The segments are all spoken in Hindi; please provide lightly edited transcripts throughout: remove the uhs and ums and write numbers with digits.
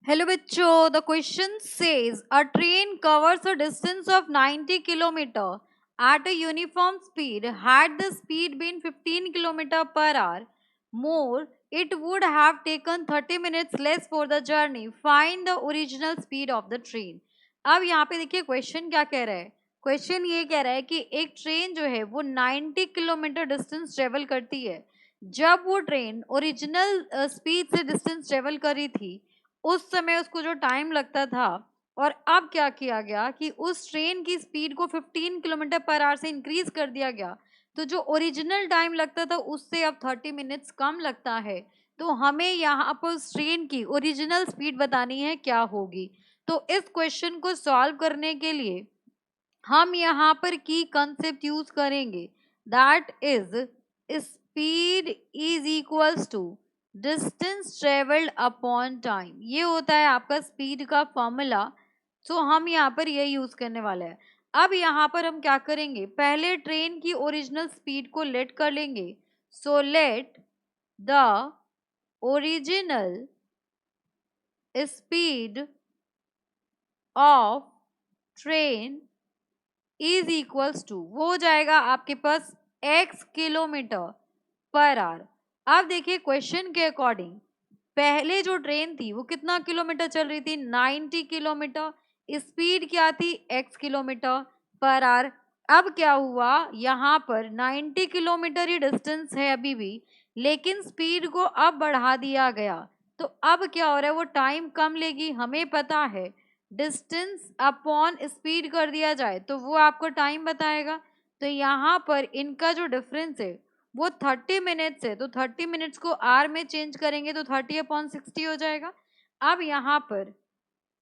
Hello bachcho, the question says a train covers a distance of 90 km at a uniform speed. Had the speed been 15 km per hour more, it would have taken 30 minutes less for the journey. Find the original speed of the train. अब यहाँ पे देखिए क्वेश्चन क्या कह रहा है. क्वेश्चन ये कह रहा है कि एक ट्रेन जो है वो 90 किलोमीटर डिस्टेंस ट्रेवल करती है. जब वो ट्रेन ओरिजिनल स्पीड से डिस्टेंस ट्रेवल करी थी उस समय उसको जो टाइम लगता था, और अब क्या किया गया कि उस ट्रेन की स्पीड को 15 किलोमीटर पर आवर से इंक्रीज कर दिया गया, तो जो ओरिजिनल टाइम लगता था उससे अब 30 मिनट्स कम लगता है. तो हमें यहाँ पर उस ट्रेन की ओरिजिनल स्पीड बतानी है क्या होगी. तो इस क्वेश्चन को सॉल्व करने के लिए हम यहाँ पर की कंसेप्ट यूज करेंगे, that is speed is equals to distance travelled upon time. ये होता है आपका स्पीड का फॉर्मूला. सो हम यहाँ पर ये यूज करने वाले हैं. अब यहाँ पर हम क्या करेंगे, पहले ट्रेन की ओरिजिनल स्पीड को लेट कर लेंगे. So let the original speed of train is equals to, वो हो जाएगा आपके पास x किलोमीटर पर आवर. अब देखिए क्वेश्चन के अकॉर्डिंग पहले जो ट्रेन थी वो कितना किलोमीटर चल रही थी, 90 किलोमीटर. स्पीड क्या थी, x किलोमीटर पर आवर. अब क्या हुआ, यहाँ पर 90 किलोमीटर ही डिस्टेंस है अभी भी, लेकिन स्पीड को अब बढ़ा दिया गया. तो अब क्या हो रहा है, वो टाइम कम लेगी. हमें पता है डिस्टेंस अपॉन स्पीड कर दिया जाए तो वो आपको टाइम बताएगा. तो यहाँ पर इनका जो डिफरेंस है वो 30 मिनट्स है. तो 30 मिनट्स को आर में चेंज करेंगे तो 30/60 हो जाएगा. अब यहाँ पर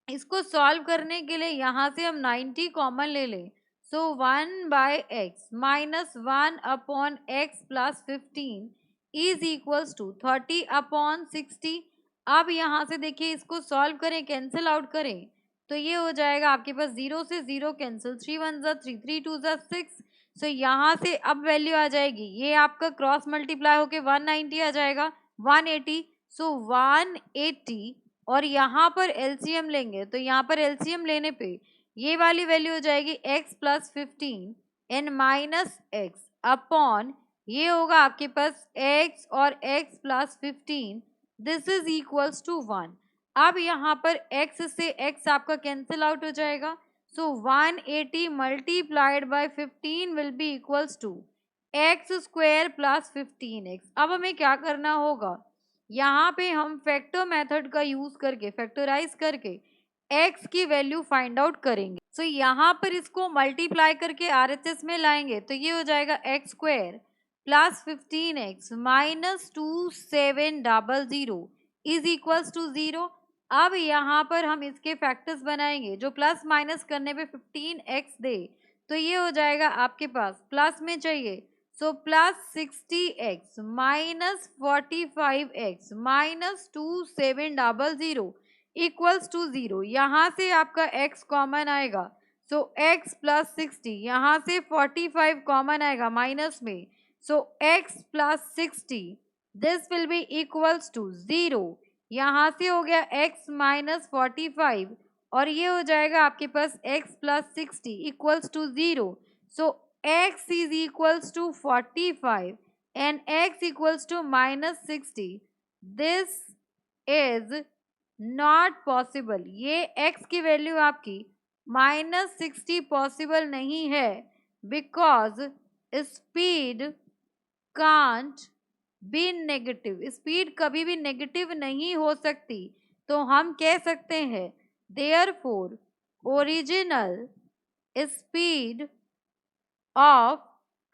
इसको सॉल्व करने के लिए यहाँ से हम 90 कॉमन ले लें. So 1/x minus 1/x plus 15 is equals to 30/60. अब यहाँ से देखिए इसको सॉल्व करें, कैंसिल आउट करें तो ये हो जाएगा आपके पास 0 से 0 कैंसिल, 3 1 ज़ा 3, 3 2 ज़ा 6. सो यहाँ से अब वैल्यू आ जाएगी, ये आपका क्रॉस मल्टीप्लाई होके 190 आ जाएगा, 180. सो 180 और यहाँ पर एलसीएम लेंगे तो यहाँ पर एलसीएम लेने पे ये वाली वैल्यू हो जाएगी x plus 15 and minus x upon ये होगा आपके पास x और x plus 15. This is equals to 1. अब यहाँ पर x से x आपका कैंसिल आउट हो जाएगा. So 180 multiplied by 15 will be equals to x square plus 15x. अब हमें क्या करना होगा, यहाँ पे हम फैक्टर मेथड का यूज करके फैक्टराइज करके x की वैल्यू फाइंड आउट करेंगे. सो यहाँ पर इसको मल्टीप्लाई करके RHS में लाएंगे तो ये हो जाएगा x square plus 15x minus 2700 is equals to 0. अब यहाँ पर हम इसके फैक्टर्स बनाएंगे जो प्लस माइनस करने पे 15x दे, तो ये हो जाएगा आपके पास प्लस में चाहिए. So plus 60x minus 45x minus 2700 equals to 0. यहाँ से आपका x कॉमन आएगा. सो x प्लस 60, यहाँ से 45 कॉमन आएगा माइनस में. So x plus 60 this will be equals to 0. यहाँ से हो गया x माइनस 45 और ये हो जाएगा आपके पास x plus 60 equals to 0. So x is equals to 45 and x equals to minus 60. This is not possible. ये x की वैल्यू आपकी माइनस 60 पॉसिबल नहीं है, because speed can't be negative. Speed कभी भी नेगेटिव नहीं हो सकती. तो हम कह सकते हैं therefore original speed of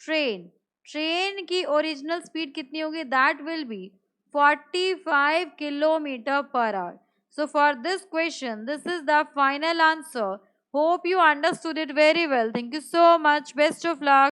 train की ओरिजिनल स्पीड कितनी होगी, that will be 45 kilometre per our. So for this question this is the final answer. Hope you understood it very well. Thank you so much. Best of luck.